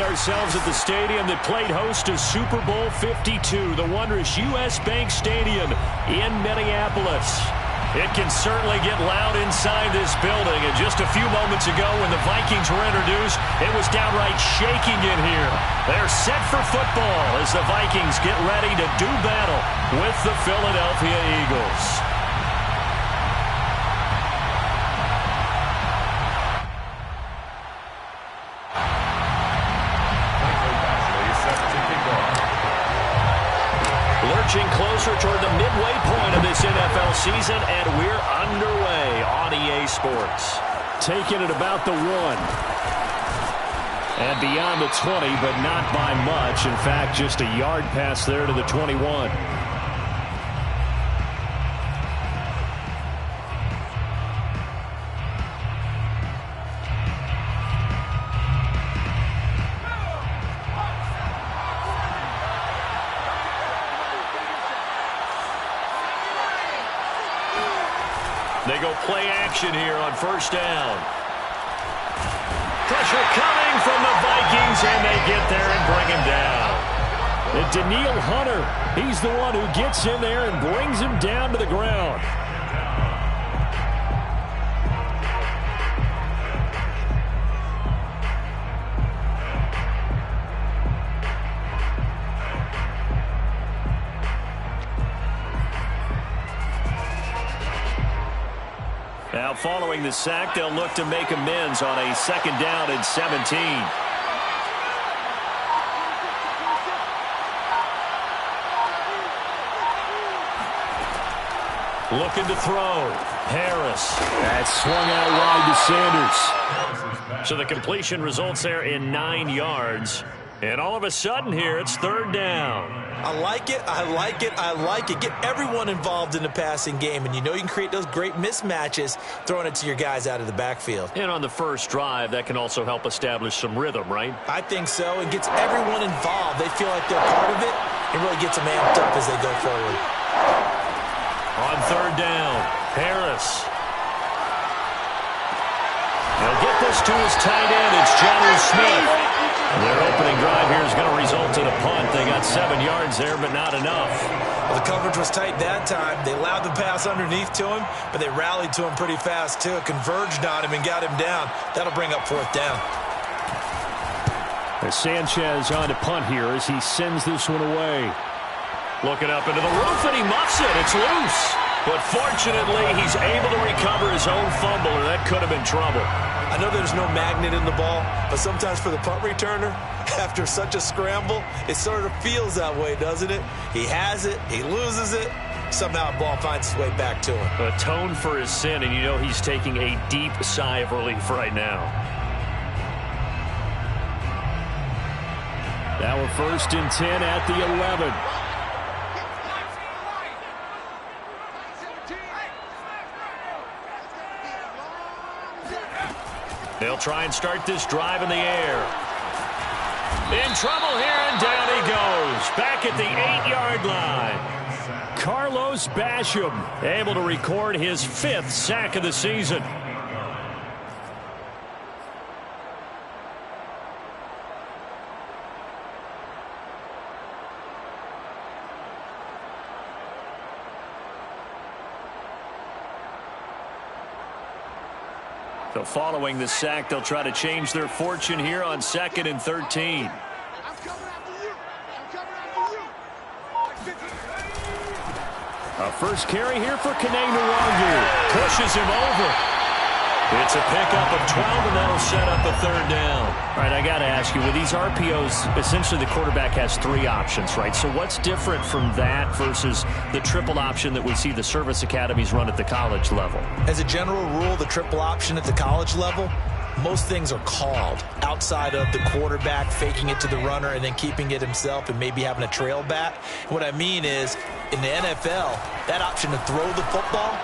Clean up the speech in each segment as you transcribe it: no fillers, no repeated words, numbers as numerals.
ourselves at the stadium that played host to Super Bowl 52, the wondrous U.S. Bank Stadium in Minneapolis. It can certainly get loud inside this building. And just a few moments ago when the Vikings were introduced, it was downright shaking in here. They're set for football as the Vikings get ready to do battle with the Philadelphia Eagles. Lurching closer toward the midway point of this NFL season, and we're underway on EA Sports. Taking it about the 1. And beyond the 20, but not by much. In fact, just a yard pass there to the 21. They go play action here on first down. Pressure coming from the Vikings, and they get there and bring him down. And Danielle Hunter, he's the one who gets in there and brings him down to the ground. Now following the sack, they'll look to make amends on a 2nd down and 17. Looking to throw. Harris. That's swung out wide to Sanders. So the completion results there in 9 yards. And all of a sudden here, it's 3rd down. I like it, I like it, I like it. Get everyone involved in the passing game, and you know you can create those great mismatches throwing it to your guys out of the backfield. And on the first drive, that can also help establish some rhythm, right? I think so. It gets everyone involved. They feel like they're part of it. It really gets them amped up as they go forward. On 3rd down, Harris. He'll get this to his tight end. It's Jonnu Smith. Their opening drive here is going to result in a punt. They got 7 yards there, but not enough. Well, the coverage was tight that time. They allowed the pass underneath to him, but they rallied to him pretty fast, too. Converged on him and got him down. That'll bring up 4th down. As Sanchez on to punt here as he sends this one away. Looking up into the roof, and he muffs it. It's loose. But fortunately, he's able to recover his own fumble, or that could have been trouble. I know there's no magnet in the ball, but sometimes for the punt returner, after such a scramble, it sort of feels that way, doesn't it? He has it, he loses it, somehow the ball finds its way back to him. Atone for his sin, and you know he's taking a deep sigh of relief right now. Now a 1st and 10 at the 11. They'll try and start this drive in the air. In trouble here, and down he goes. Back at the 8-yard line. Carlos Basham able to record his 5th sack of the season. So following the sack, they'll try to change their fortune here on 2nd and 13. A first carry here for Kene Nwangu. Pushes him over. It's a pickup of 12, and that'll set up a 3rd down. All right, I got to ask you, with these RPOs, essentially the quarterback has 3 options, right? So what's different from that versus the triple option that we see the service academies run at the college level? As a general rule, the triple option at the college level, most things are called outside of the quarterback faking it to the runner and then keeping it himself and maybe having a trail back. What I mean is, in the NFL, that option to throw the football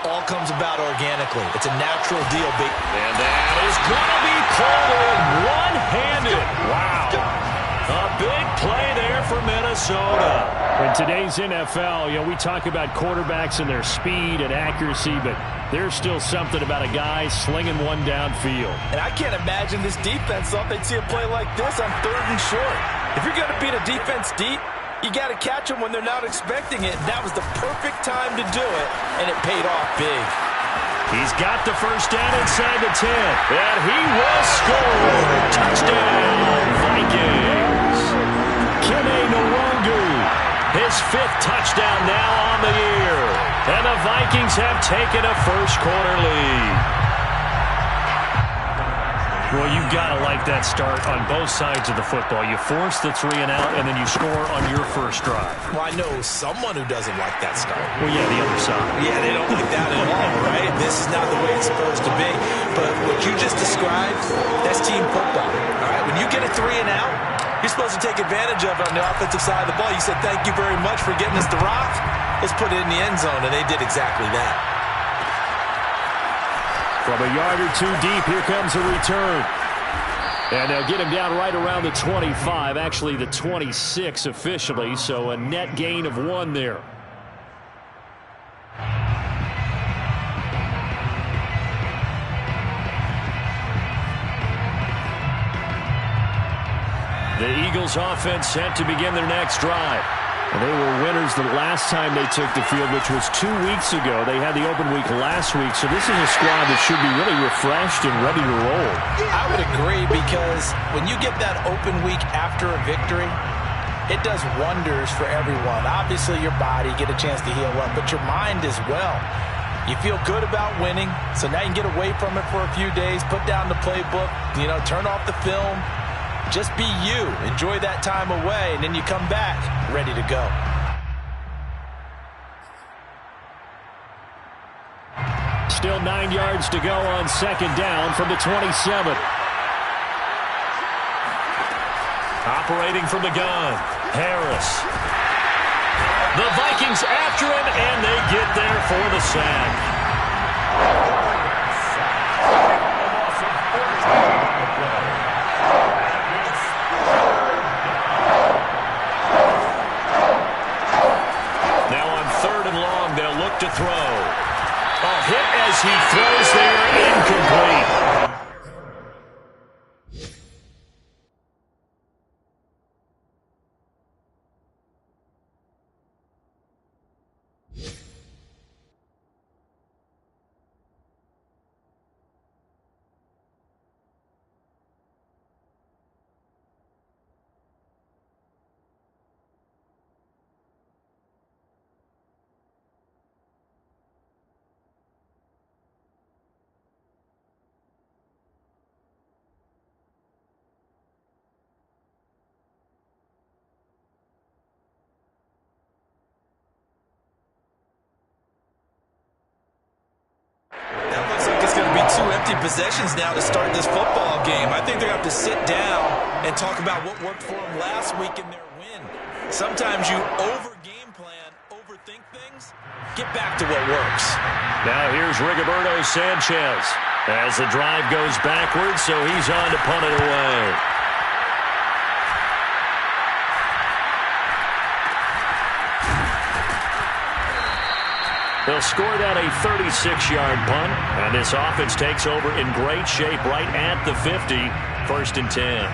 all comes about organically. It's a natural deal. And that is going to be pulled in one-handed. Wow. A big play there for Minnesota. In today's NFL, we talk about quarterbacks and their speed and accuracy, but there's still something about a guy slinging one downfield. And I can't imagine this defense thought they'd see a play like this on 3rd and short. If you're going to beat a defense deep, you got to catch them when they're not expecting it. That was the perfect time to do it, and it paid off big. He's got the first down inside the 10, and he will score. Touchdown, Vikings. Kene Nwongu, his 5th touchdown now on the year. And the Vikings have taken a first-quarter lead. Well, you've got to like that start on both sides of the football. You force the 3 and out, and then you score on your first drive. Well, I know someone who doesn't like that start. Well, yeah, the other side. Yeah, they don't like that at all, right? This is not the way it's supposed to be. But what you just described, that's team football. All right, when you get a 3 and out, you're supposed to take advantage of it on the offensive side of the ball. You said, thank you very much for getting us the rock. Let's put it in the end zone, and they did exactly that. From a yard or 2 deep, here comes a return. And they'll get him down right around the 25, actually the 26 officially, so a net gain of 1 there. The Eagles offense set to begin their next drive. And they were winners the last time they took the field, which was 2 weeks ago. They had the open week last week, so this is a squad that should be really refreshed and ready to roll. I would agree, because when you get that open week after a victory, it does wonders for everyone. Obviously, your body, get a chance to heal up, but your mind as well. You feel good about winning, so now you can get away from it for a few days, put down the playbook, turn off the film. Just be you. Enjoy that time away, and then you come back ready to go. Still 9 yards to go on 2nd down from the 27. Operating from the gun, Harris. The Vikings after him, and they get there for the sack. To throw. A hit as he throws there, incomplete. Two empty possessions now to start this football game. I think they're going to have to sit down and talk about what worked for them last week in their win. Sometimes you over-game plan, overthink things. Get back to what works. Now here's Rigoberto Sanchez as the drive goes backwards, so he's on to punt it away. They'll score that a 36-yard punt, and this offense takes over in great shape right at the 50, 1st and 10.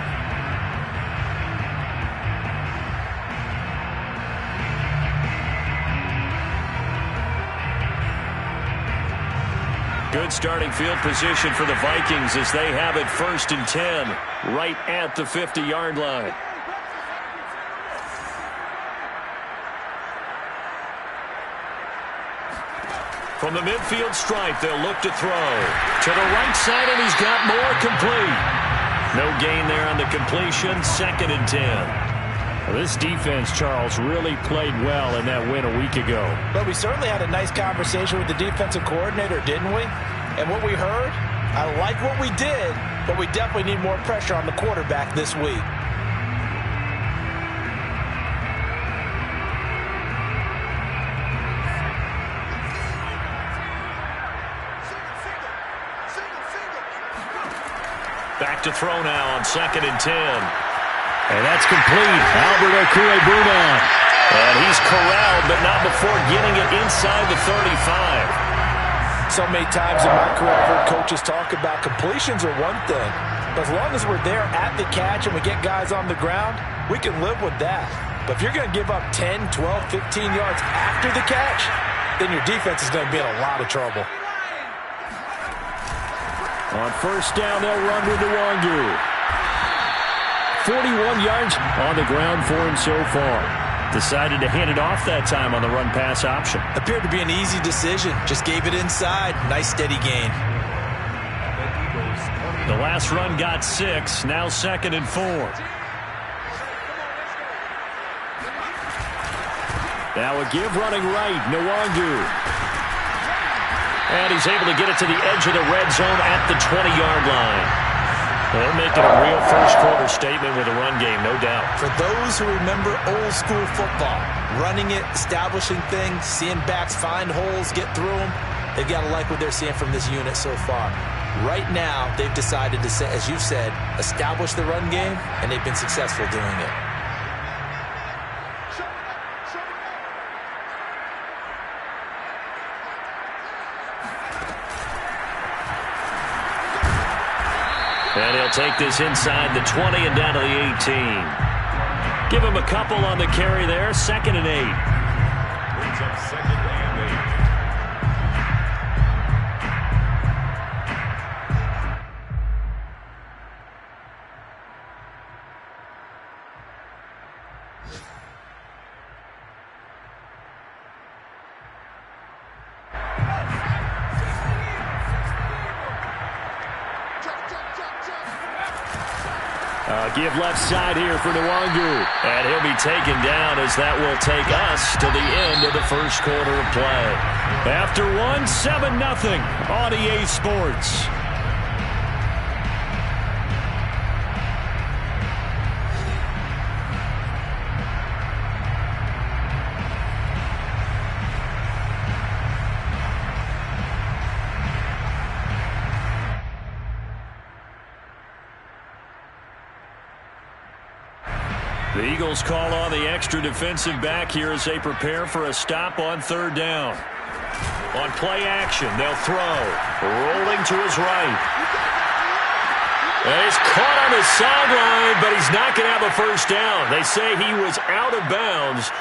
Good starting field position for the Vikings as they have it 1st and 10, right at the 50-yard line. From the midfield stripe, they'll look to throw. To the right side, and he's got more complete. No gain there on the completion, 2nd and 10. Well, this defense, Charles, really played well in that win a week ago. But we certainly had a nice conversation with the defensive coordinator, didn't we? And what we heard, I like what we did, but we definitely need more pressure on the quarterback this week. Back to throw now on 2nd and 10. And that's complete. Albert Okwuegbunam. And he's corralled, but not before getting it inside the 35. So many times in my career, I've heard coaches talk about completions are one thing. But as long as we're there at the catch and we get guys on the ground, we can live with that. But if you're going to give up 10, 12, 15 yards after the catch, then your defense is going to be in a lot of trouble. On first down, they'll run with Nwangu. 41 yards on the ground for him so far. Decided to hand it off that time on the run-pass option. Appeared to be an easy decision. Just gave it inside. Nice steady gain. The last run got 6. Now 2nd and 4. Now a give running right. Nwangu. And he's able to get it to the edge of the red zone at the 20-yard line. They're making a real first-quarter statement with a run game, no doubt. For those who remember old-school football, running it, establishing things, seeing backs find holes, get through them, they've got to like what they're seeing from this unit so far. Right now, they've decided to, as you said, establish the run game, and they've been successful doing it. And he'll take this inside the 20 and down to the 18. Give him a couple on the carry there. 2nd and 8. Brings up 2nd and 8. Give left side here for Nwangu. And he'll be taken down as that will take us to the end of the first quarter of play. After 7-0 on EA Sports. The Eagles call on the extra defensive back here as they prepare for a stop on 3rd down. On play action, they'll throw. Rolling to his right. And he's caught on the sideline, but he's not going to have a first down. They say he was out of bounds.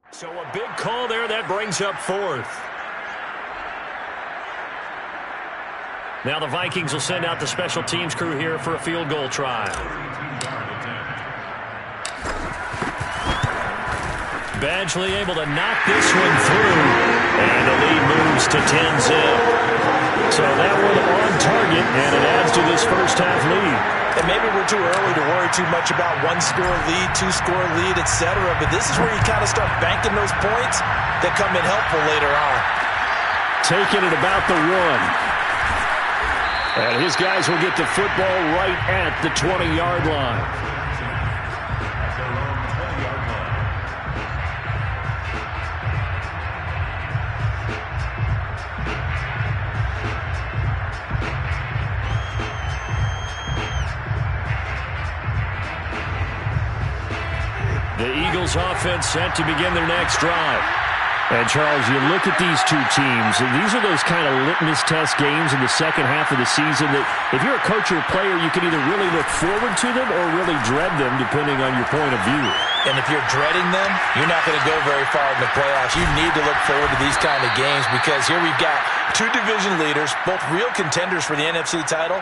So a big call there. That brings up 4th. Now the Vikings will send out the special teams crew here for a field goal try. Badgley able to knock this one through. And the lead moves to 10-zip. So that one on target, and it adds to this first-half lead. And maybe we're too early to worry too much about 1-score lead, 2-score lead, etc. But this is where you kind of start banking those points that come in helpful later on. Taking it about the 1. And his guys will get the football right at the 20-yard line. The Eagles offense set to begin their next drive. And, Charles, you look at these two teams, and these are those kind of litmus test games in the second half of the season that if you're a coach or a player, you can either really look forward to them or really dread them, depending on your point of view. And if you're dreading them, you're not going to go very far in the playoffs. You need to look forward to these kind of games because here we've got 2 division leaders, both real contenders for the NFC title.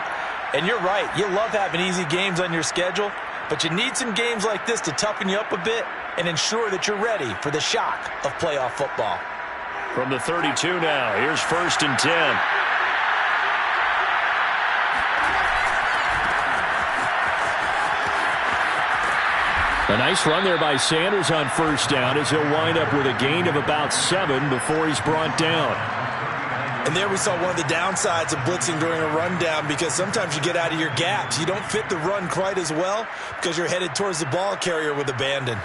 And you're right, you love having easy games on your schedule, but you need some games like this to toughen you up a bit and ensure that you're ready for the shock of playoff football. From the 32 now, here's 1st and 10. A nice run there by Sanders on first down as he'll wind up with a gain of about 7 before he's brought down. And there we saw one of the downsides of blitzing during a rundown because sometimes you get out of your gaps. You don't fit the run quite as well because you're headed towards the ball carrier with abandon.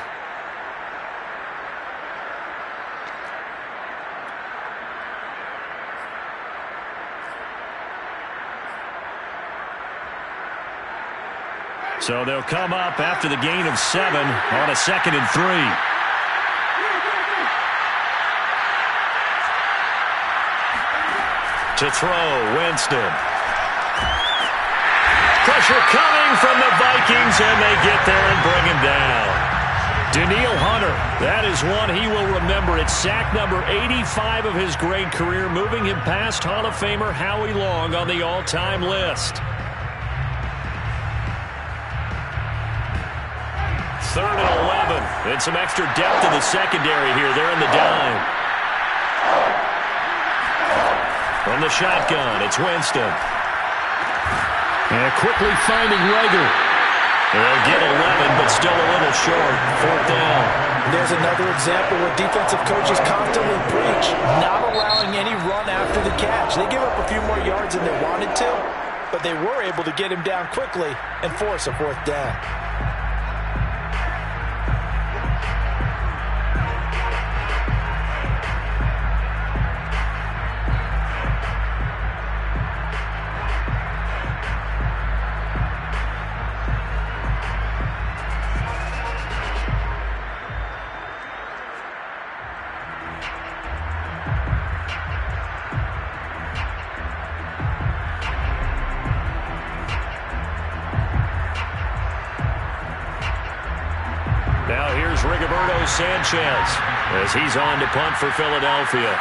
So they'll come up after the gain of 7 on a 2nd and 3. To throw, Winston. Pressure coming from the Vikings, and they get there and bring him down. Danielle Hunter, that is one he will remember. It's sack number 85 of his great career, moving him past Hall of Famer Howie Long on the all-time list. 3rd and 11, and some extra depth in the secondary here. They're in the dime. From the shotgun, it's Winston. And quickly finding Rager. They'll get 11, but still a little short. 4th down. There's another example where defensive coaches constantly preach, not allowing any run after the catch. They give up a few more yards than they wanted to, but they were able to get him down quickly and force a 4th down. Sanchez as he's on to punt for Philadelphia.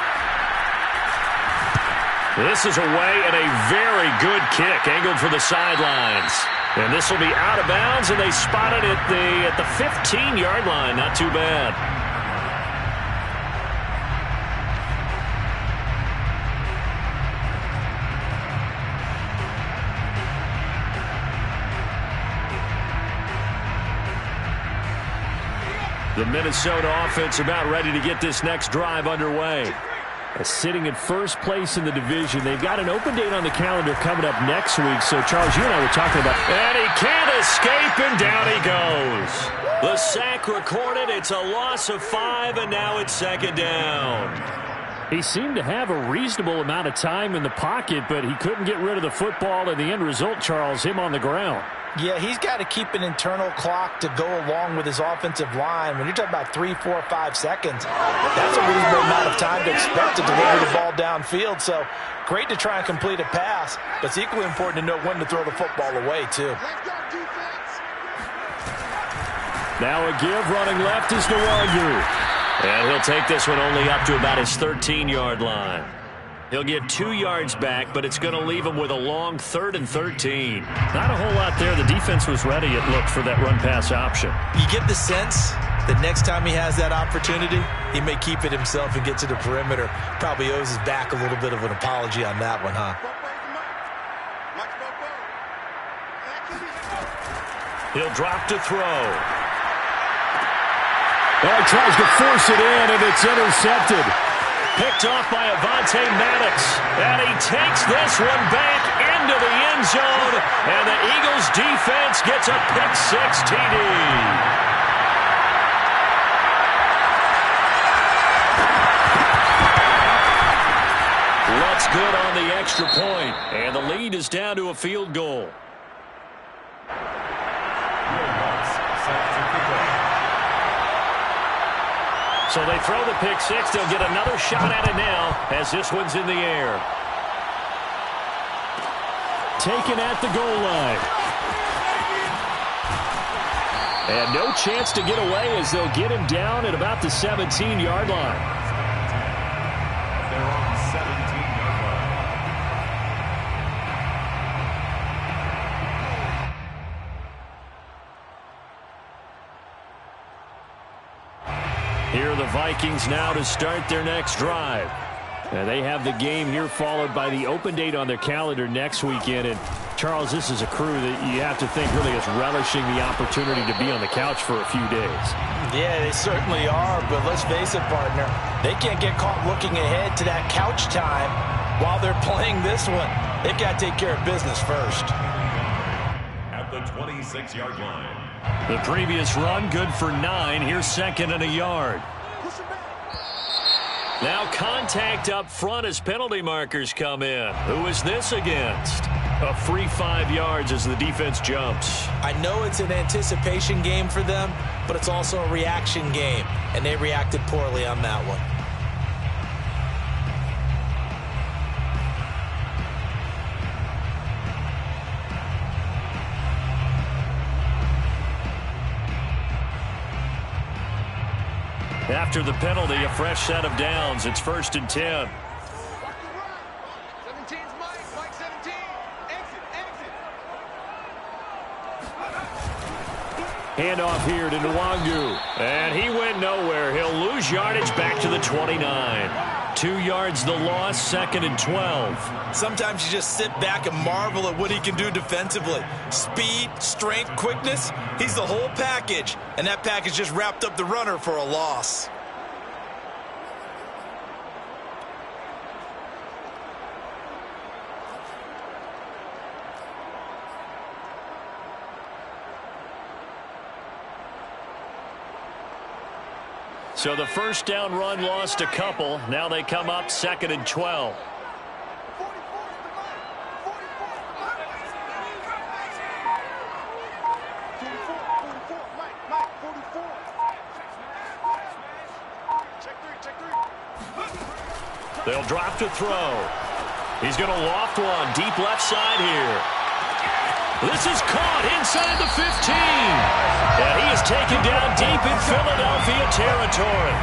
This is away and a very good kick angled for the sidelines. And this will be out of bounds, and they spot it at the 15-yard line. Not too bad. The Minnesota offense about ready to get this next drive underway. Sitting in first place in the division. They've got an open date on the calendar coming up next week. So, Charles, you and I were talking about... And he can't escape, and down he goes. The sack recorded. It's a loss of 5, and now it's 2nd down. He seemed to have a reasonable amount of time in the pocket, but he couldn't get rid of the football, and the end result, Charles, him on the ground. Yeah, he's got to keep an internal clock to go along with his offensive line. When you're talking about 3, 4, 5 seconds, that's a reasonable amount of time to expect to deliver the ball downfield. So great to try and complete a pass, but it's equally important to know when to throw the football away, too. Now a give running left is Nwogu. And he'll take this one only up to about his 13-yard line. He'll get 2 yards back, but it's going to leave him with a long 3rd and 13. Not a whole lot there. The defense was ready, it looked, for that run-pass option. You get the sense that next time he has that opportunity, he may keep it himself and get to the perimeter. Probably owes his back a little bit of an apology on that one, huh? He'll drop to throw. Well, he tries to force it in, and it's intercepted. Picked off by Avonte Maddox. And he takes this one back into the end zone. And the Eagles defense gets a pick-6 TD. Looks good on the extra point. And the lead is down to a field goal. So they throw the pick-6. They'll get another shot at it now as this one's in the air. Taken at the goal line. And no chance to get away as they'll get him down at about the 17-yard line. They're on the 17-yard line. Here are the Vikings now to start their next drive. And they have the game here followed by the open date on their calendar next weekend. And, Charles, this is a crew that you have to think really is relishing the opportunity to be on the couch for a few days. Yeah, they certainly are, but let's face it, partner, they can't get caught looking ahead to that couch time while they're playing this one. They've got to take care of business first. At the 26-yard line. The previous run good for 9. Here's 2nd and a yard. Now contact up front as penalty markers come in. Who is this against? A free 5 yards as the defense jumps. I know it's an anticipation game for them, but it's also a reaction game, and they reacted poorly on that one. After the penalty, a fresh set of downs. It's 1st and 10. 17's Mike 17. Exit. Handoff here to Nwangu. And he went nowhere. He'll lose yardage back to the 29. 2 yards the loss, 2nd and 12. Sometimes you just sit back and marvel at what he can do defensively. Speed, strength, quickness. He's the whole package. And that package just wrapped up the runner for a loss. So the first down run lost a couple. Now they come up 2nd and 12. They'll drop to throw. He's going to loft one deep left side here. This is caught inside the 15. And he is taken down deep in Philadelphia territory.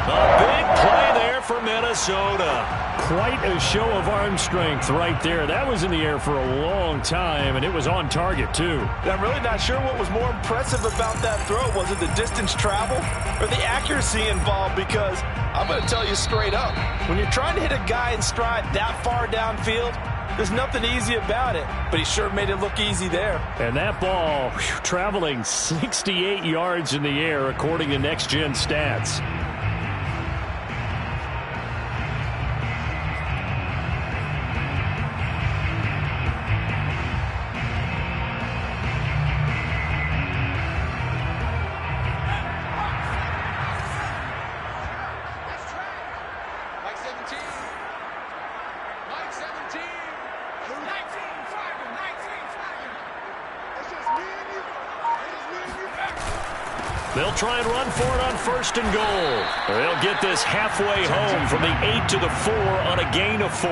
A big play there for Minnesota. Quite a show of arm strength right there. That was in the air for a long time, and it was on target, too. And I'm really not sure what was more impressive about that throw. Was it the distance traveled or the accuracy involved? Because I'm going to tell you straight up, when you're trying to hit a guy in stride that far downfield, there's nothing easy about it, but he sure made it look easy there. And that ball traveling 68 yards in the air, according to Next Gen Stats. They'll try and run for it on 1st and goal. They'll get this halfway home from the 8 to the 4 on a gain of 4.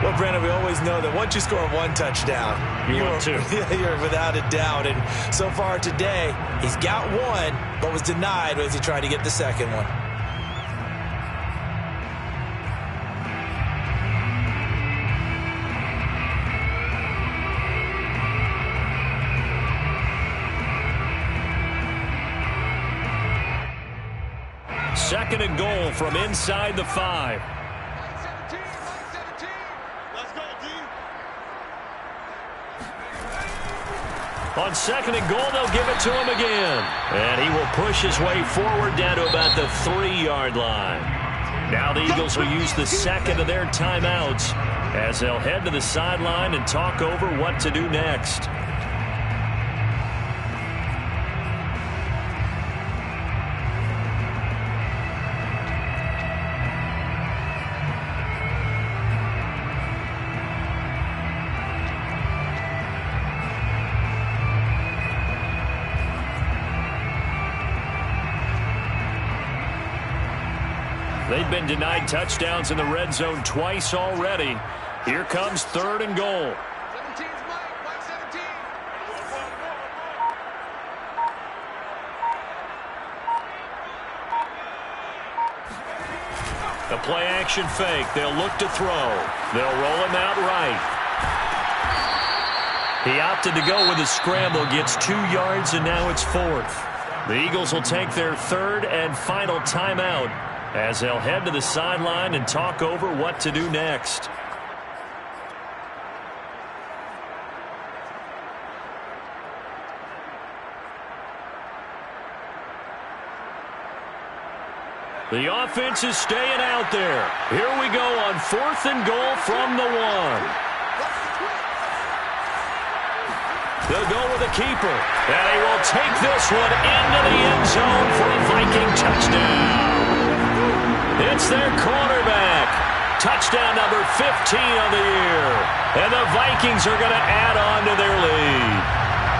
Well, Brandon, we always know that once you score one touchdown, you're without a doubt. And so far today, he's got one, but was denied as he tried to get the second one. Second and goal from inside the 5. Let's go, D. On 2nd and goal, they'll give it to him again. And he will push his way forward down to about the 3-yard line. Now the Eagles will use the second of their timeouts as they'll head to the sideline and talk over what to do next. They've been denied touchdowns in the red zone twice already. Here comes 3rd and goal. 17's Mike 17. The play action fake. They'll look to throw. They'll roll him out right. He opted to go with a scramble, gets 2 yards, and now it's 4th. The Eagles will take their 3rd and final timeout as they'll head to the sideline and talk over what to do next. The offense is staying out there. Here we go on 4th and goal from the 1. They'll go with a keeper. And he will take this one into the end zone for a Viking touchdown. It's their quarterback. Touchdown number 15 on the year. And the Vikings are going to add on to their lead.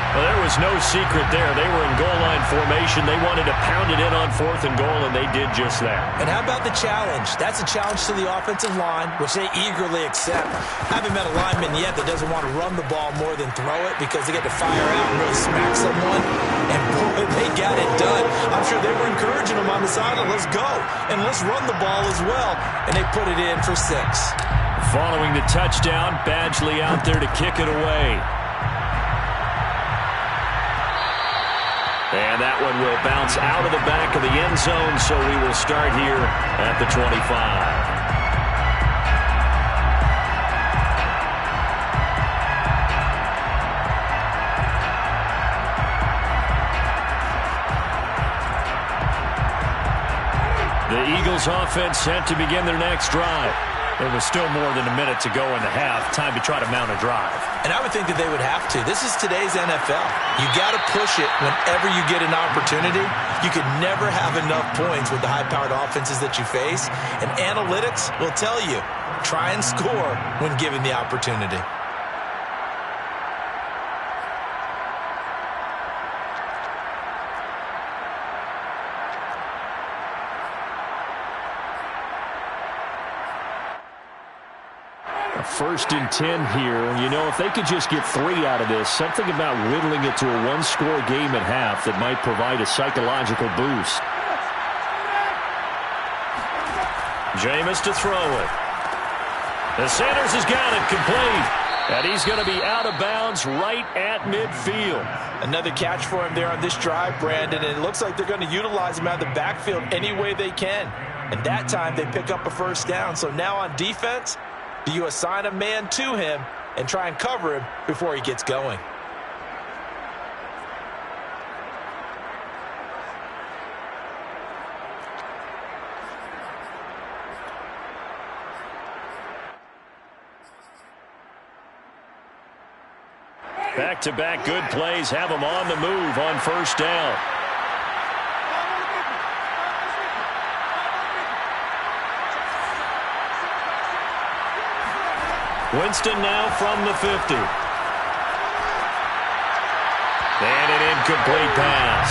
Well, there was no secret there. They were in goal line formation. They wanted to pound it in on 4th and goal, and they did just that. And how about the challenge? That's a challenge to the offensive line, which they eagerly accept. I haven't met a lineman yet that doesn't want to run the ball more than throw it because they get to fire out and really smack someone. And boy, they got it done. I'm sure they were encouraging them on the sideline. Let's go, and let's run the ball as well. And they put it in for 6. Following the touchdown, Badgley out there to kick it away. And that one will bounce out of the back of the end zone, so we will start here at the 25. The Eagles offense set to begin their next drive. There was still more than a minute to go in the half. Time to try to mount a drive. And I would think that they would have to. This is today's NFL. You got to push it whenever you get an opportunity. You could never have enough points with the high-powered offenses that you face. And analytics will tell you, try and score when given the opportunity. First and 10 here. You know, if they could just get 3 out of this, something about whittling it to a one-score game at half that might provide a psychological boost. Jameis to throw it. The Sanders has got it complete. And he's going to be out of bounds right at midfield. Another catch for him there on this drive, Brandon, and it looks like they're going to utilize him out of the backfield any way they can. And that time they pick up a first down. So now on defense, do you assign a man to him and try and cover him before he gets going? Back-to-back good plays have him on the move on first down. Winston now from the 50. And an incomplete pass.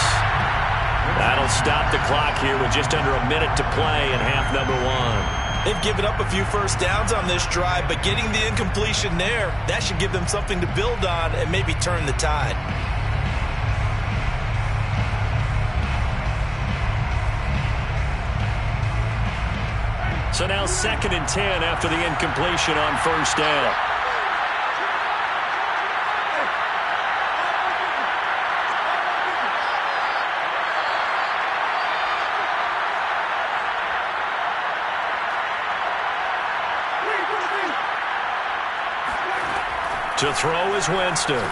That'll stop the clock here with just under a minute to play in half number 1. They've given up a few first downs on this drive, but getting the incompletion there, that should give them something to build on and maybe turn the tide. So now 2nd and 10 after the incompletion on first down. To throw is Winston.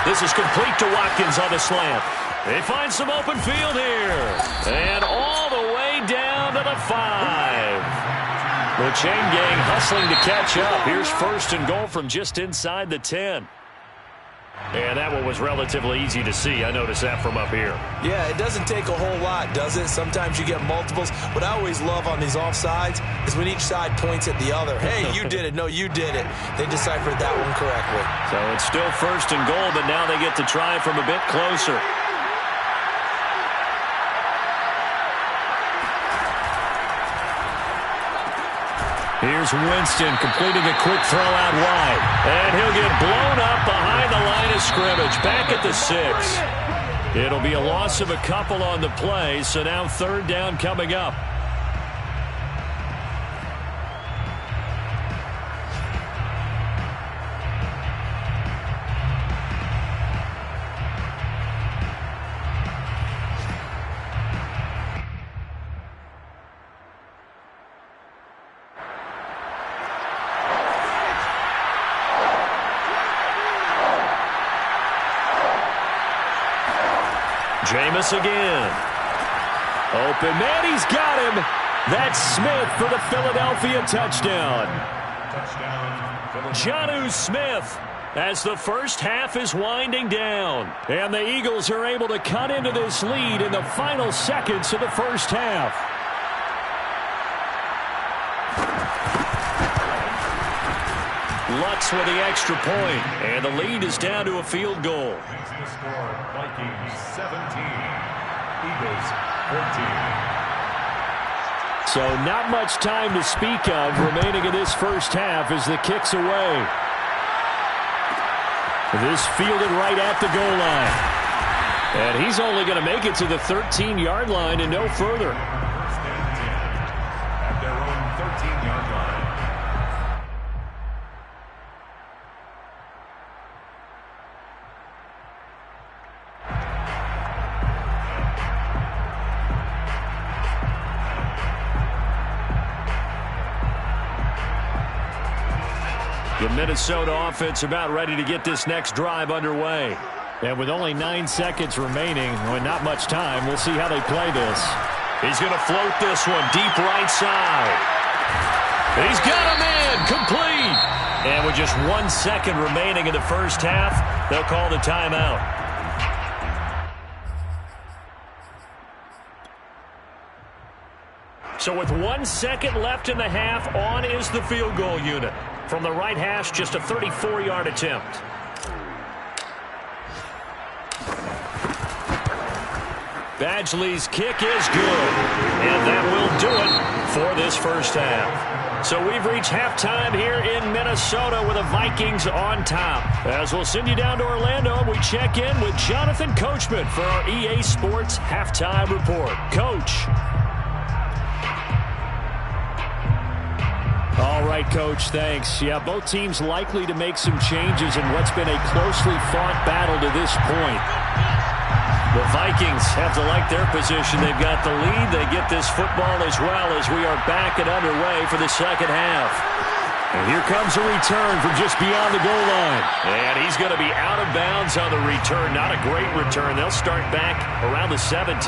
This is complete to Watkins on the slant. They find some open field here. And all the way down to the 5. The chain gang hustling to catch up. Here's 1st and goal from just inside the 10. And that one was relatively easy to see. I noticed that from up here. Yeah, it doesn't take a whole lot, does it? Sometimes you get multiples. What I always love on these offsides is when each side points at the other. Hey, you did it. No, you did it. They deciphered that one correctly. So it's still 1st and goal, but now they get to try from a bit closer. Here's Winston completing a quick throw out wide. And he'll get blown up behind the line of scrimmage. Back at the 6. It'll be a loss of a couple on the play, so now 3rd down coming up. Jameis again. Open man, he's got him. That's Smith for the Philadelphia touchdown. Jonnu Smith as the first half is winding down. And the Eagles are able to cut into this lead in the final seconds of the first half. Lutz with the extra point, and the lead is down to a field goal. Makes the score Vikings 17, Eagles 14. So not much time to speak of remaining in this first half as the kick's away. This fielded right at the goal line. And he's only going to make it to the 13-yard line and no further. First and 10 at their own 13-yard line. The Minnesota offense about ready to get this next drive underway. And with only 9 seconds remaining, with not much time, we'll see how they play this. He's going to float this one deep right side. He's got a man complete. And with just 1 second remaining in the first half, they'll call the timeout. So with 1 second left in the half, on is the field goal unit. From the right hash, just a 34-yard attempt. Badgley's kick is good, and that will do it for this first half. So we've reached halftime here in Minnesota with the Vikings on top. As we'll send you down to Orlando, we check in with Jonathan Coachman for our EA Sports Halftime Report. Coach. All right, Coach, thanks. Yeah, both teams likely to make some changes in what's been a closely fought battle to this point. The Vikings have to like their position. They've got the lead. They get this football as well as we are back and underway for the second half. And here comes a return from just beyond the goal line. And he's going to be out of bounds on the return. Not a great return. They'll start back around the 17.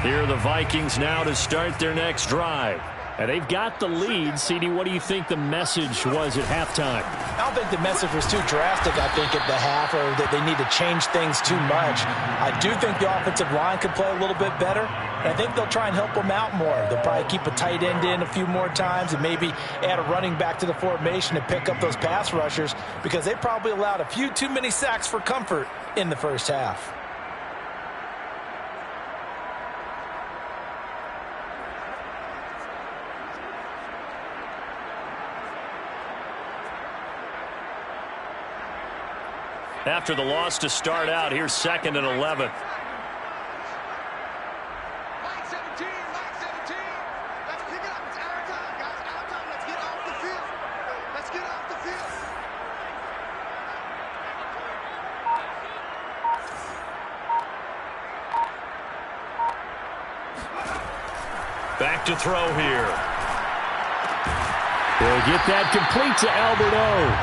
Here are the Vikings now to start their next drive. And they've got the lead. CD, what do you think the message was at halftime? I don't think the message was too drastic, I think, at the half, or that they need to change things too much. I do think the offensive line could play a little bit better, and I think they'll try and help them out more. They'll probably keep a tight end in a few more times and maybe add a running back to the formation to pick up those pass rushers, because they probably allowed a few too many sacks for comfort in the first half. After the loss to start out, here's 2nd and 11. Mike 17, Mike 17. Let's pick it up. It's our time, guys. Our time. Let's get off the field. Let's get off the field. Back to throw here. They'll get that complete to Albert O.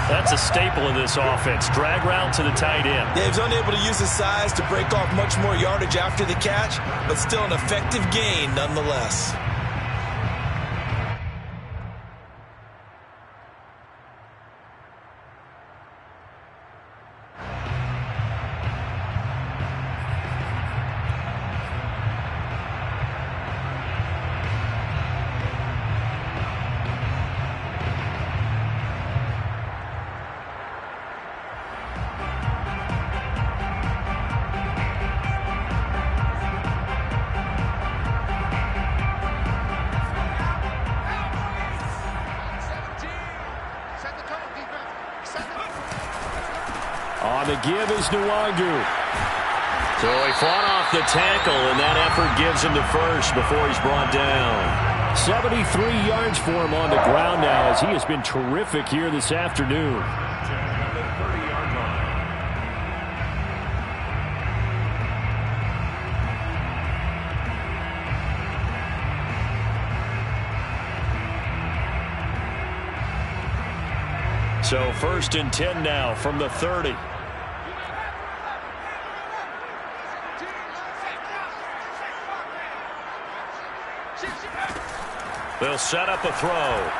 That's a staple of this offense. Drag route to the tight end. Yeah, he was unable to use his size to break off much more yardage after the catch, but still an effective gain nonetheless. On the give is Nwangu. So he fought off the tackle, and that effort gives him the first before he's brought down. 73 yards for him on the ground now, as he has been terrific here this afternoon. At the 30-yard line. So 1st and 10 now from the 30. They'll set up a throw.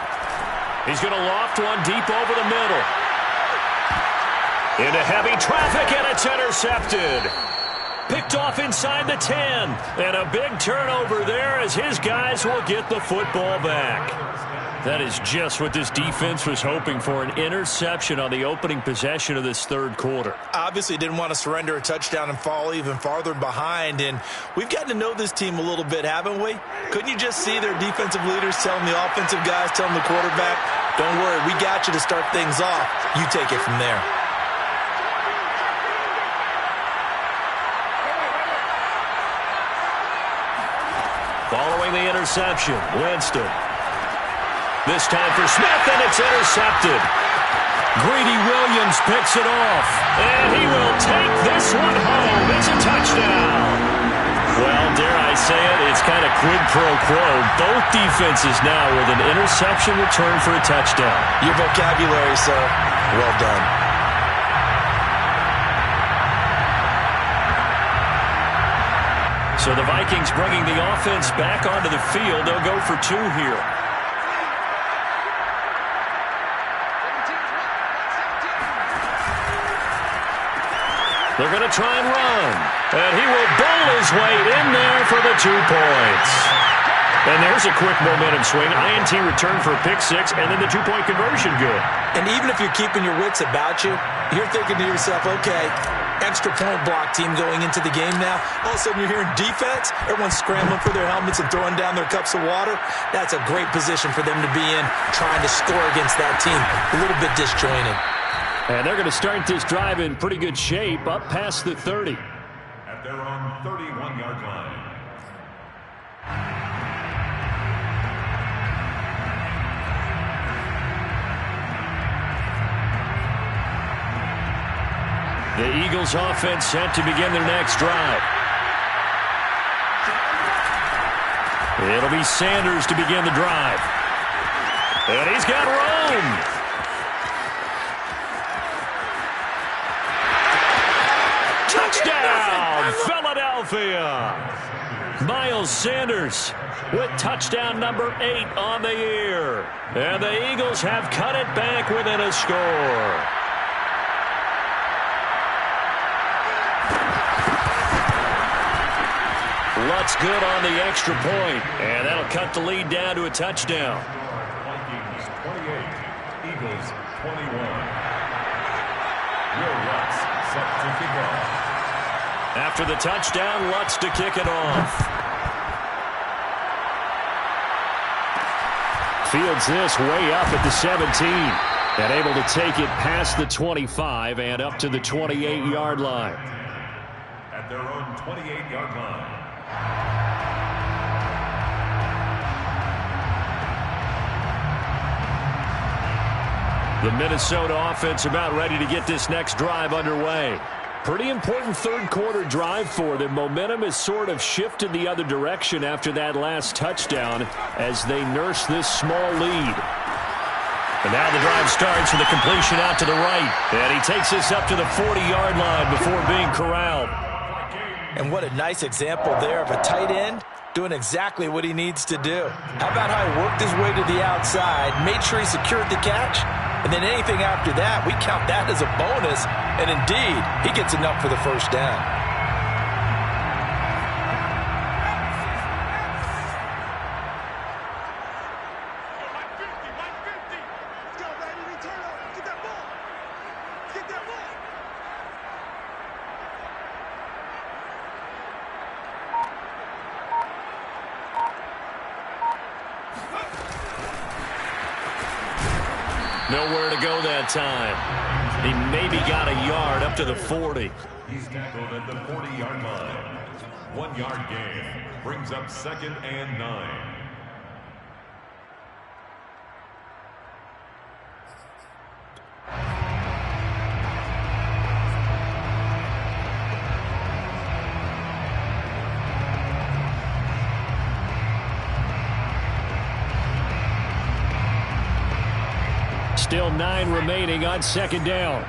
He's going to loft one deep over the middle. Into heavy traffic, and it's intercepted. Picked off inside the 10. And a big turnover there as his guys will get the football back. That is just what this defense was hoping for, an interception on the opening possession of this third quarter. Obviously didn't want to surrender a touchdown and fall even farther behind, and we've gotten to know this team a little bit, haven't we? Couldn't you just see their defensive leaders telling the offensive guys, telling the quarterback, don't worry, we got you to start things off. You take it from there. Following the interception, Winston. This time for Smith, and it's intercepted. Greedy Williams picks it off, and he will take this one home. It's a touchdown. Well, dare I say it, it's kind of quid pro quo. Both defenses now with an interception return for a touchdown. Your vocabulary, sir. Well done. So the Vikings bringing the offense back onto the field. They'll go for two here. They're going to try and run. And he will bowl his way in there for the 2 points. And there's a quick momentum swing. INT return for a pick six, and then the 2-point conversion good. And even if you're keeping your wits about you, you're thinking to yourself, okay, extra point block team going into the game now. All of a sudden you're hearing defense. Everyone's scrambling for their helmets and throwing down their cups of water. That's a great position for them to be in, trying to score against that team. A little bit disjointed. And they're going to start this drive in pretty good shape, up past the 30. At their own 31-yard line. The Eagles offense set to begin their next drive. It'll be Sanders to begin the drive. And he's got room. Touchdown, Philadelphia! Miles Sanders with touchdown number 8 on the year. And the Eagles have cut it back within a score. Lutz good on the extra point, and that'll cut the lead down to a touchdown. Vikings 28, Eagles 21. Will Lutz set to kick off. After the touchdown, Lutz to kick it off. Fields this way up at the 17. And able to take it past the 25 and up to the 28-yard line. At their own 28-yard line. The Minnesota offense about ready to get this next drive underway. Pretty important third quarter drive for them. Momentum has sort of shifted the other direction after that last touchdown as they nurse this small lead. And now the drive starts with a completion out to the right. And he takes this up to the 40-yard line before being corralled. And what a nice example there of a tight end doing exactly what he needs to do. How about how he worked his way to the outside, made sure he secured the catch, and then anything after that, we count that as a bonus. And indeed, he gets enough for the first down. Nowhere to go that time. He maybe got a yard up to the 40. He's tackled at the 40-yard line. 1-yard gain brings up 2nd and 9. Still 9 remaining on 2nd down.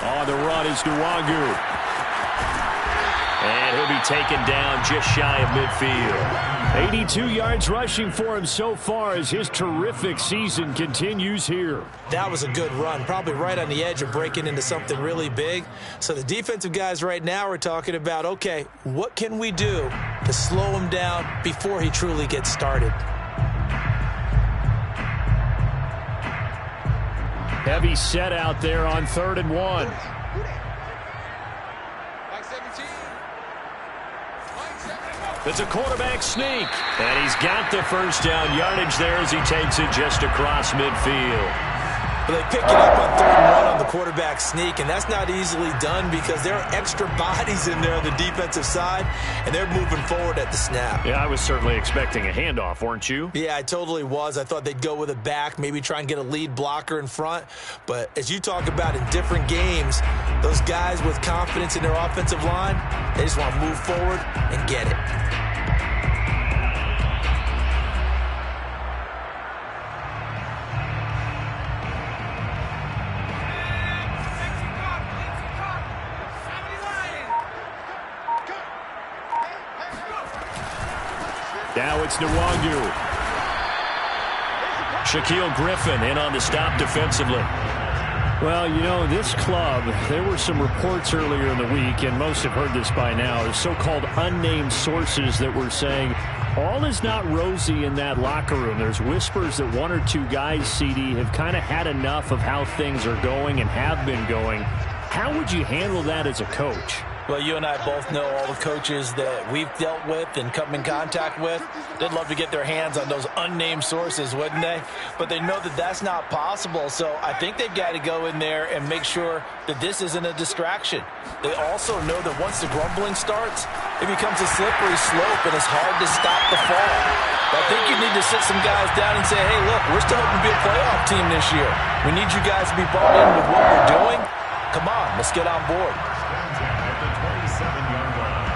On the run is Nwogu. And he'll be taken down just shy of midfield. 82 yards rushing for him so far as his terrific season continues here. That was a good run, probably right on the edge of breaking into something really big. So the defensive guys right now are talking about, okay, what can we do to slow him down before he truly gets started? Heavy set out there on 3rd and 1. It's a quarterback sneak. And he's got the first down yardage there as he takes it just across midfield. Well, they pick it up on 3rd and 1 on the quarterback sneak, and that's not easily done because there are extra bodies in there on the defensive side, and they're moving forward at the snap. Yeah, I was certainly expecting a handoff, weren't you? Yeah, I totally was. I thought they'd go with a back, maybe try and get a lead blocker in front. But as you talk about in different games, those guys with confidence in their offensive line, they just want to move forward and get it. Now it's Nwangu. Shaquille Griffin in on the stop defensively. Well, you know, this club, there were some reports earlier in the week, and most have heard this by now, the so-called unnamed sources that were saying all is not rosy in that locker room. There's whispers that 1 or 2 guys, CD, have kind of had enough of how things are going and have been going. How would you handle that as a coach? Well, you and I both know all the coaches that we've dealt with and come in contact with. They'd love to get their hands on those unnamed sources, wouldn't they? But they know that that's not possible, so I think they've got to go in there and make sure that this isn't a distraction. They also know that once the grumbling starts, it becomes a slippery slope, and it's hard to stop the fall. But I think you need to sit some guys down and say, hey, look, we're still hoping to be a playoff team this year. We need you guys to be bought in with what we're doing. Come on, let's get on board. At the 27-yard line.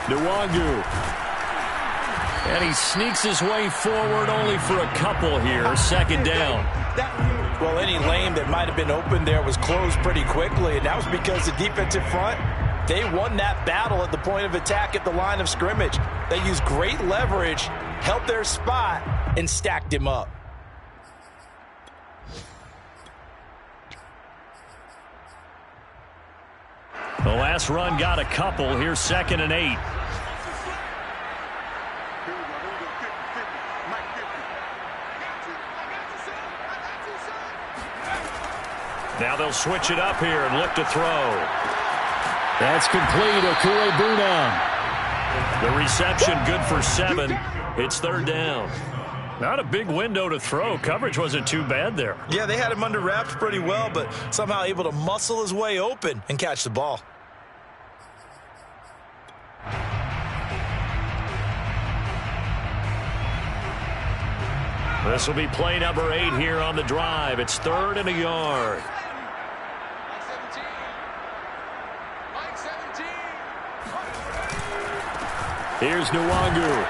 Nwangu. And he sneaks his way forward only for a couple here. 2nd down. Well, any lane that might have been open there was closed pretty quickly, and that was because the defensive front, they won that battle at the point of attack at the line of scrimmage. They used great leverage, held their spot, and stacked him up. The last run got a couple. Here's 2nd and 8. Now they'll switch it up here and look to throw. That's complete. Okuebuna. The reception good for 7. It's 3rd down. Not a big window to throw. Coverage wasn't too bad there. Yeah, they had him under wraps pretty well, but somehow able to muscle his way open and catch the ball. This will be play number 8 here on the drive. It's 3rd and a yard. Here's Nwangu.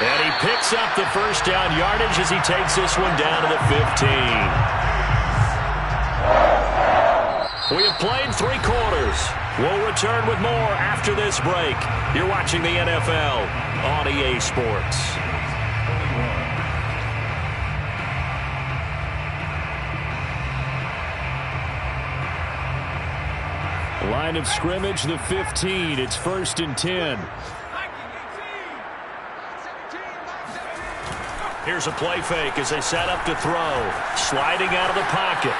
And he picks up the first down yardage as he takes this one down to the 15. We have played 3 quarters. We'll return with more after this break. You're watching the NFL on EA Sports. Line of scrimmage, the 15. It's 1st and 10. Here's a play fake as they set up to throw. Sliding out of the pocket.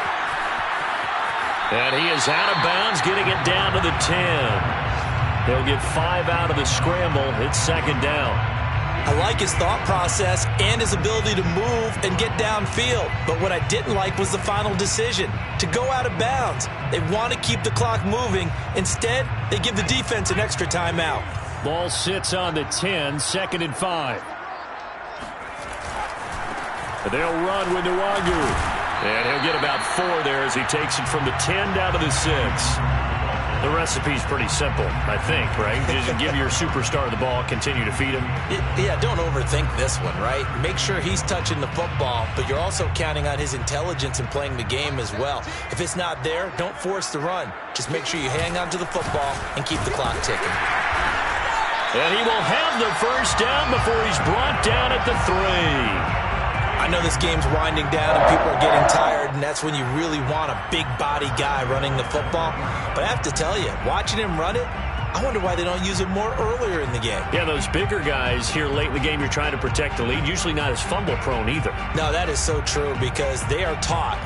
And he is out of bounds, getting it down to the 10. They'll get 5 out of the scramble. It's 2nd down. I like his thought process and his ability to move and get downfield. But what I didn't like was the final decision, to go out of bounds. They want to keep the clock moving. Instead, they give the defense an extra timeout. Ball sits on the 10, 2nd and 5. They'll run with Nwangu. And he'll get about 4 there as he takes it from the 10 down to the 6. The recipe's pretty simple, I think, right? Just give your superstar the ball, continue to feed him. Yeah, don't overthink this one, right? Make sure he's touching the football, but you're also counting on his intelligence in playing the game as well. If it's not there, don't force the run. Just make sure you hang on to the football and keep the clock ticking. And he will have the first down before he's brought down at the 3. I know this game's winding down and people are getting tired, and that's when you really want a big body guy running the football. But I have to tell you, watching him run it, I wonder why they don't use it more earlier in the game. Yeah, those bigger guys here late in the game, you're trying to protect the lead, usually not as fumble prone either. No, that is so true because they are taught,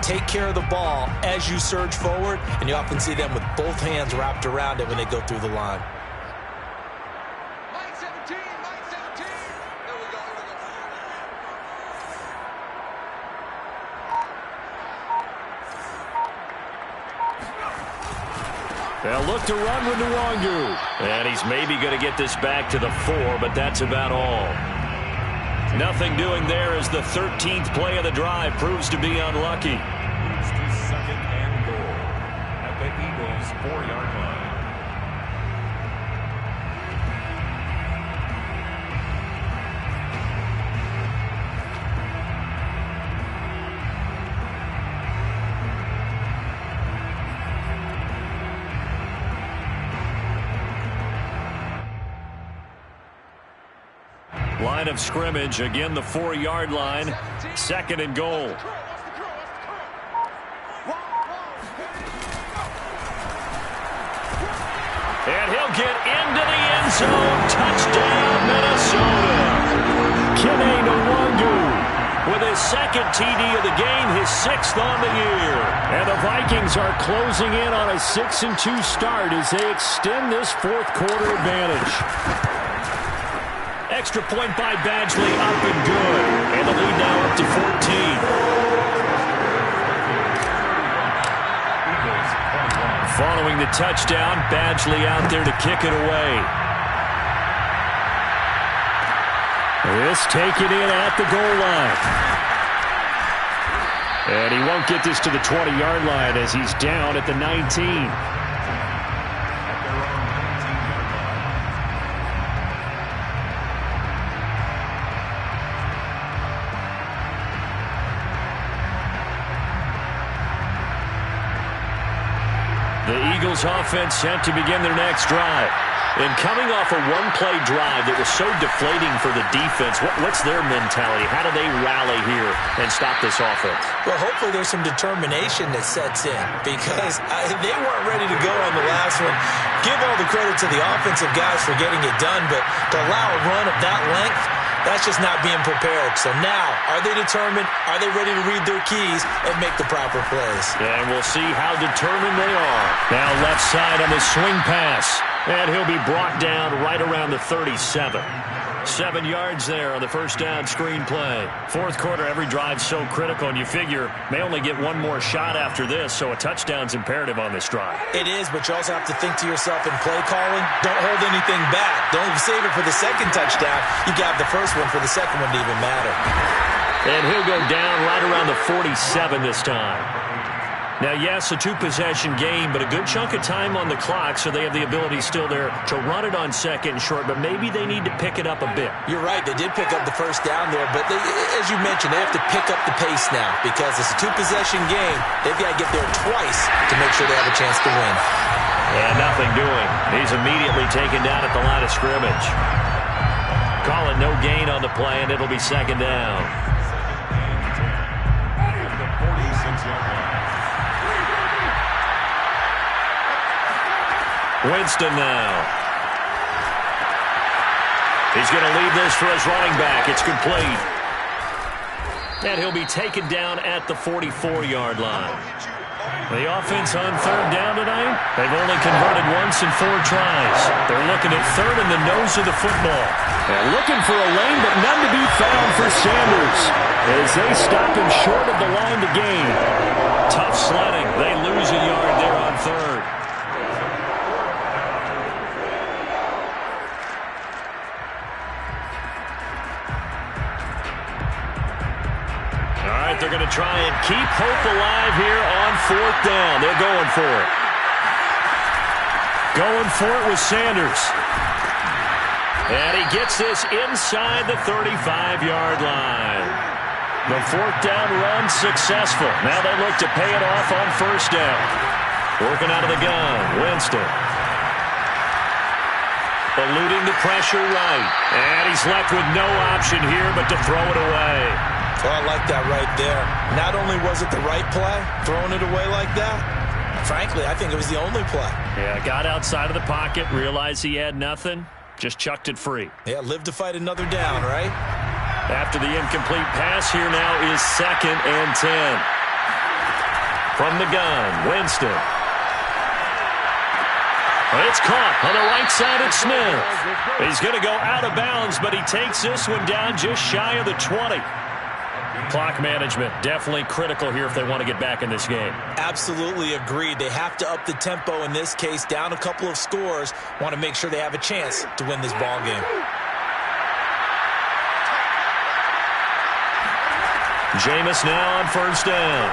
take care of the ball as you surge forward, and you often see them with both hands wrapped around it when they go through the line. Mike 17, Mike 17. Here we go. They'll look to run with Nwangu. And he's maybe going to get this back to the 4, but that's about all. Nothing doing there as the 13th play of the drive proves to be unlucky. Moves to 2nd and goal at the Eagles' 4-yard line. Line of scrimmage, again the 4-yard line, 2nd and goal. And he'll get into the end zone. Touchdown, Minnesota. Kene Nwangu with his 2nd TD of the game, his 6th on the year. And the Vikings are closing in on a 6-2 start as they extend this 4th quarter advantage. Extra point by Badgley, up and good. And the lead now up to 14. Following the touchdown, Badgley out there to kick it away. This taken in at the goal line. And he won't get this to the 20-yard line as he's down at the 19. The Eagles offense set to begin their next drive. And coming off a one-play drive that was so deflating for the defense, what's their mentality? How do they rally here and stop this offense? Well, hopefully there's some determination that sets in because they weren't ready to go on the last one. Give all the credit to the offensive guys for getting it done, but to allow a run of that length, that's just not being prepared. So now, are they determined? Are they ready to read their keys and make the proper plays? And we'll see how determined they are. Now left side on the swing pass. And he'll be brought down right around the 37. 7 yards there on the first down screen play. 4th quarter, every drive's so critical, and you figure may only get one more shot after this, so a touchdown's imperative on this drive. It is, but you also have to think to yourself in play calling, don't hold anything back. Don't save it for the second touchdown. You got the first one for the second one to even matter. And he'll go down right around the 47 this time. Now, yes, a 2-possession game, but a good chunk of time on the clock, so they have the ability still there to run it on 2nd and short, but maybe they need to pick it up a bit. You're right. They did pick up the first down there, but as you mentioned, they have to pick up the pace now because it's a 2-possession game. They've got to get there twice to make sure they have a chance to win. And nothing doing. He's immediately taken down at the line of scrimmage. Call it no gain on the play, and it'll be 2nd down. Winston now. He's going to leave this for his running back. It's complete. And he'll be taken down at the 44-yard line. The offense on third down tonight, they've only converted once in 4 tries. They're looking at third in the nose of the football. And looking for a lane, but none to be found for Sanders as they stop him short of the line to gain. Tough sledding. They lose a yard there on third. All right, they're going to try and keep hope alive here on 4th down. They're going for it. Going for it with Sanders. And he gets this inside the 35-yard line. The 4th down run successful. Now they look to pay it off on 1st down. Working out of the gun, Winston. Eluding the pressure right. And he's left with no option here but to throw it away. Well, I like that right there. Not only was it the right play, throwing it away like that, frankly, I think it was the only play. Yeah, got outside of the pocket, realized he had nothing, just chucked it free. Yeah, live to fight another down, right? After the incomplete pass, here now is 2nd and 10. From the gun, Winston. It's caught on the right side of Smith. He's going to go out of bounds, but he takes this one down just shy of the 20. Clock management definitely critical here if they want to get back in this game. Absolutely agreed. They have to up the tempo in this case, down a couple of scores. Want to make sure they have a chance to win this ball game. Jameis now on 1st down.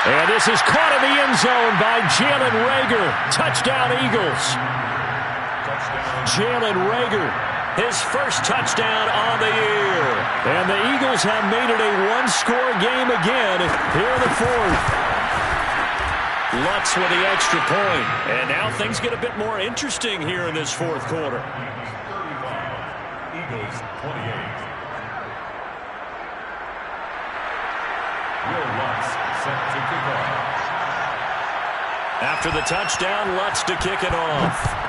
And this is caught in the end zone by Jalen Reagor. Touchdown, Eagles. Jalen Reagor, his first touchdown on the year. And the Eagles have made it a one-score game again here in the 4th. Lutz with the extra point. And now things get a bit more interesting here in this 4th quarter. 35, Eagles 28. Will Lutz set to kick off. After the touchdown, Lutz to kick it off.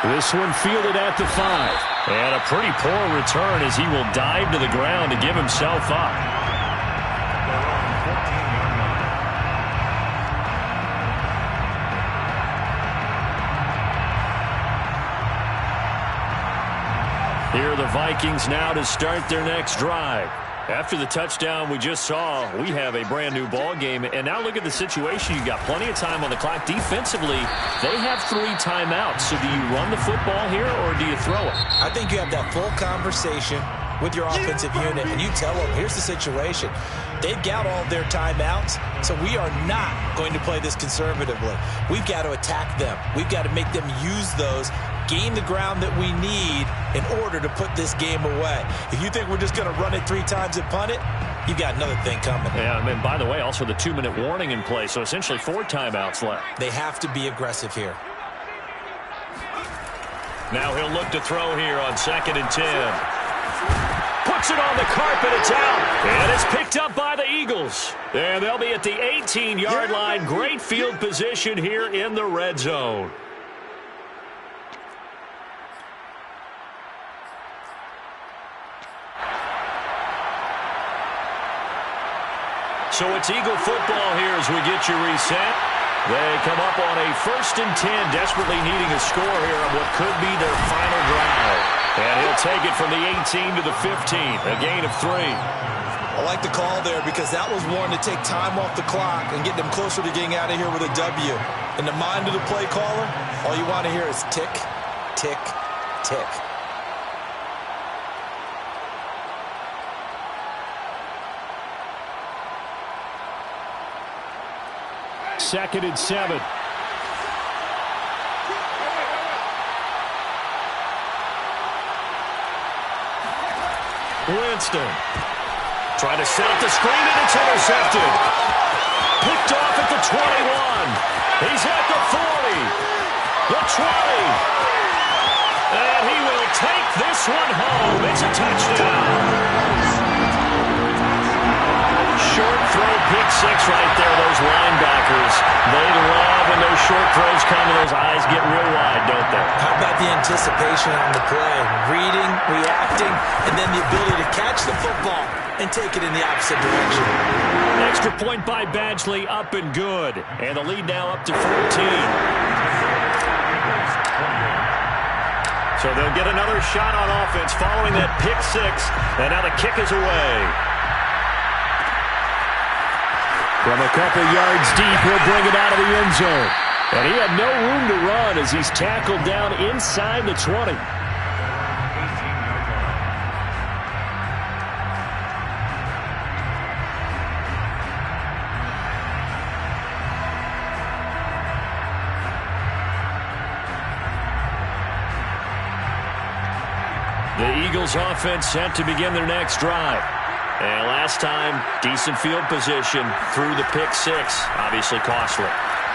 This one fielded at the 5. And a pretty poor return as he will dive to the ground to give himself up. Here are the Vikings now to start their next drive. After the touchdown we just saw, we have a brand new ball game. And now look at the situation. You got plenty of time on the clock. Defensively, they have 3 timeouts. So do you run the football here or do you throw it? I think you have that full conversation with your offensive unit, and you tell them, here's the situation. They've got all of their timeouts, so we are not going to play this conservatively. We've got to attack them. We've got to make them use those, gain the ground that we need in order to put this game away. If you think we're just going to run it 3 times and punt it, you've got another thing coming. Yeah, and by the way, also the 2-minute warning in play, so essentially 4 timeouts left. They have to be aggressive here. Now he'll look to throw here on 2nd and 10. Puts it on the carpet, it's out. And it's picked up by the Eagles. And they'll be at the 18-yard line. Great field position here in the red zone. So it's Eagle football here as we get you reset. They come up on a 1st and 10, desperately needing a score here on what could be their final drive. And he'll take it from the 18 to the 15, a gain of 3. I like the call there because that was one to take time off the clock and get them closer to getting out of here with a W. In the mind of the play caller, all you want to hear is tick, tick, tick. Second and 7. Winston. Trying to set up the screen, and it's intercepted. Picked off at the 21. He's at the 40. The 20. And he will take this one home. It's a touchdown. Short throw, pick 6 right there. Those linebackers, they love when those short throws come, and those eyes get real wide, don't they? How about the anticipation on the play? Reading, reacting, and then the ability to catch the football and take it in the opposite direction. Extra point by Badgley, up and good. And the lead now up to 14. So they'll get another shot on offense following that pick six. And now the kick is away. From a couple yards deep, he'll bring it out of the end zone. And he had no room to run as he's tackled down inside the 20. The Eagles offense set to begin their next drive. And last time, decent field position through the pick six. Obviously costly.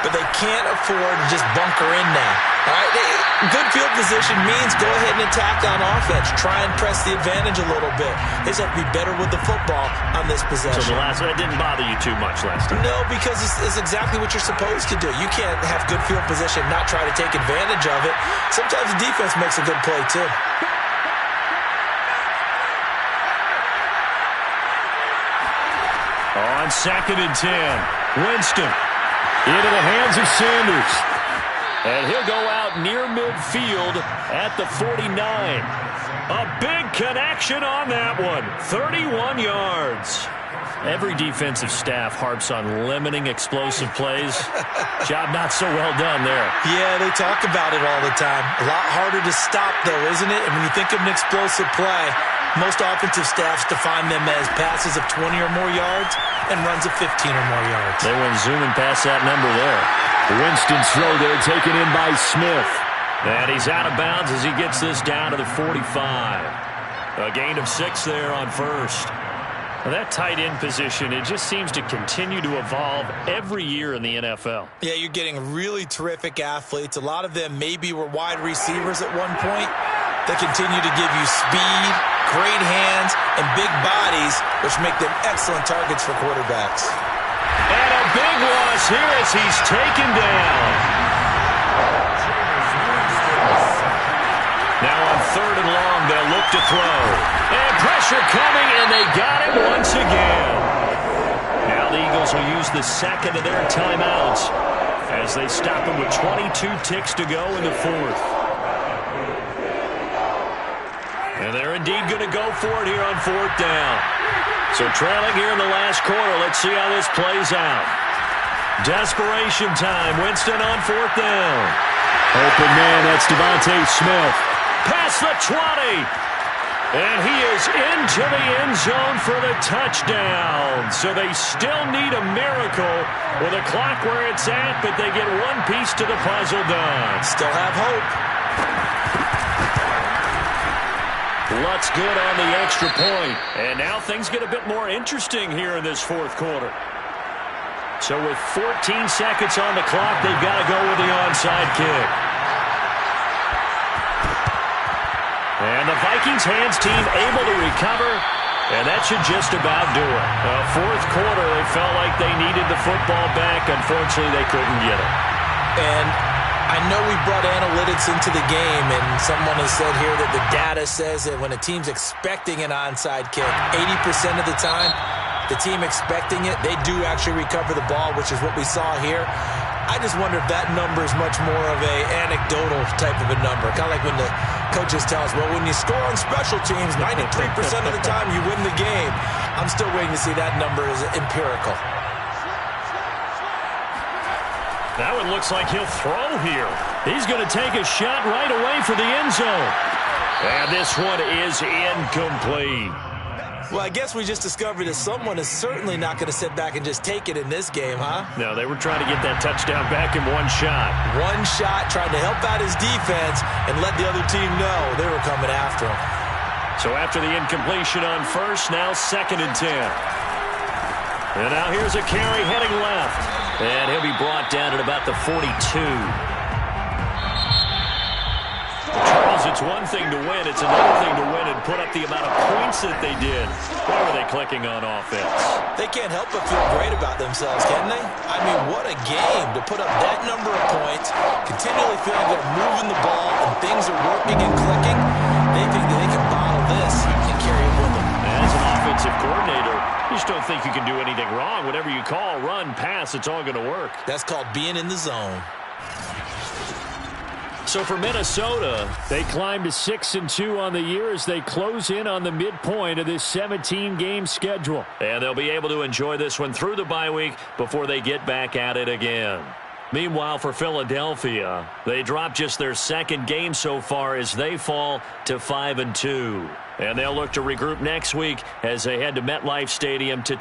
But they can't afford to just bunker in now. All right? Good field position means go ahead and attack on offense. Try and press the advantage a little bit. They just have to be better with the football on this possession. So the last one didn't bother you too much last time? No, because it's exactly what you're supposed to do. You can't have good field position and not try to take advantage of it. Sometimes the defense makes a good play, too. On 2nd and 10, Winston into the hands of Sanders. And he'll go out near midfield at the 49. A big connection on that one. 31 yards. Every defensive staff harps on limiting explosive plays. Job not so well done there. Yeah, they talk about it all the time. A lot harder to stop, though, isn't it? And when you think of an explosive play, most offensive staffs define them as passes of 20 or more yards and runs of 15 or more yards. They went zooming past that number there. Winston's throw there taken in by Smith. And he's out of bounds as he gets this down to the 45. A gain of 6 there on first. Well, that tight end position, it just seems to continue to evolve every year in the NFL. Yeah, you're getting really terrific athletes. A lot of them maybe were wide receivers at one point. They continue to give you speed, great hands, and big bodies, which make them excellent targets for quarterbacks. And a big loss here as he's taken down. Now on 3rd and long, they'll look to throw. And pressure coming, and they got him once again. Now the Eagles will use the second of their timeouts as they stop him with 22 ticks to go in the 4th. And they're indeed going to go for it here on 4th down. So trailing here in the last quarter. Let's see how this plays out. Desperation time. Winston on 4th down. Open man, that's Devontae Smith. Past the 20. And he is into the end zone for the touchdown. So they still need a miracle with a clock where it's at, but they get one piece to the puzzle done. Still have hope. Lutz good on the extra point. And now things get a bit more interesting here in this 4th quarter. So with 14 seconds on the clock, they've got to go with the onside kick. And the Vikings hands team able to recover, and that should just about do it. 4th quarter, they felt like they needed the football back. Unfortunately, they couldn't get it. And I know we brought analytics into the game, and someone has said here that the data says that when a team's expecting an onside kick, 80% of the time, the team expecting it, they do actually recover the ball, which is what we saw here. I just wonder if that number is much more of a anecdotal type of a number. Kind of like when the coaches tell us, well, when you score on special teams, 93% of the time you win the game. I'm still waiting to see that number is empirical. That one looks like he'll throw here. He's going to take a shot right away for the end zone. And this one is incomplete. Well, I guess we just discovered that someone is certainly not going to sit back and just take it in this game, huh? No, they were trying to get that touchdown back in one shot. One shot, trying to help out his defense and let the other team know they were coming after him. So after the incompletion on first, now 2nd and 10. And now here's a carry heading left. And he'll be brought down at about the 42. Charles It's one thing to win. It's another thing to win and put up the amount of points that they did. Why were they clicking on offense? They can't help but feel great about themselves, can they? I mean, what a game to put up that number of points, continually feeling they're moving the ball and things are working and clicking. They think that they can bottle this and carry it with them. As an offensive coordinator, you just don't think you can do anything wrong. Whatever you call, run, pass, it's all going to work. That's called being in the zone. So for Minnesota, they climb to 6-2 on the year as they close in on the midpoint of this 17-game schedule. And they'll be able to enjoy this one through the bye week before they get back at it again. Meanwhile, for Philadelphia, they drop just their second game so far as they fall to 5-2. And they'll look to regroup next week as they head to MetLife Stadium to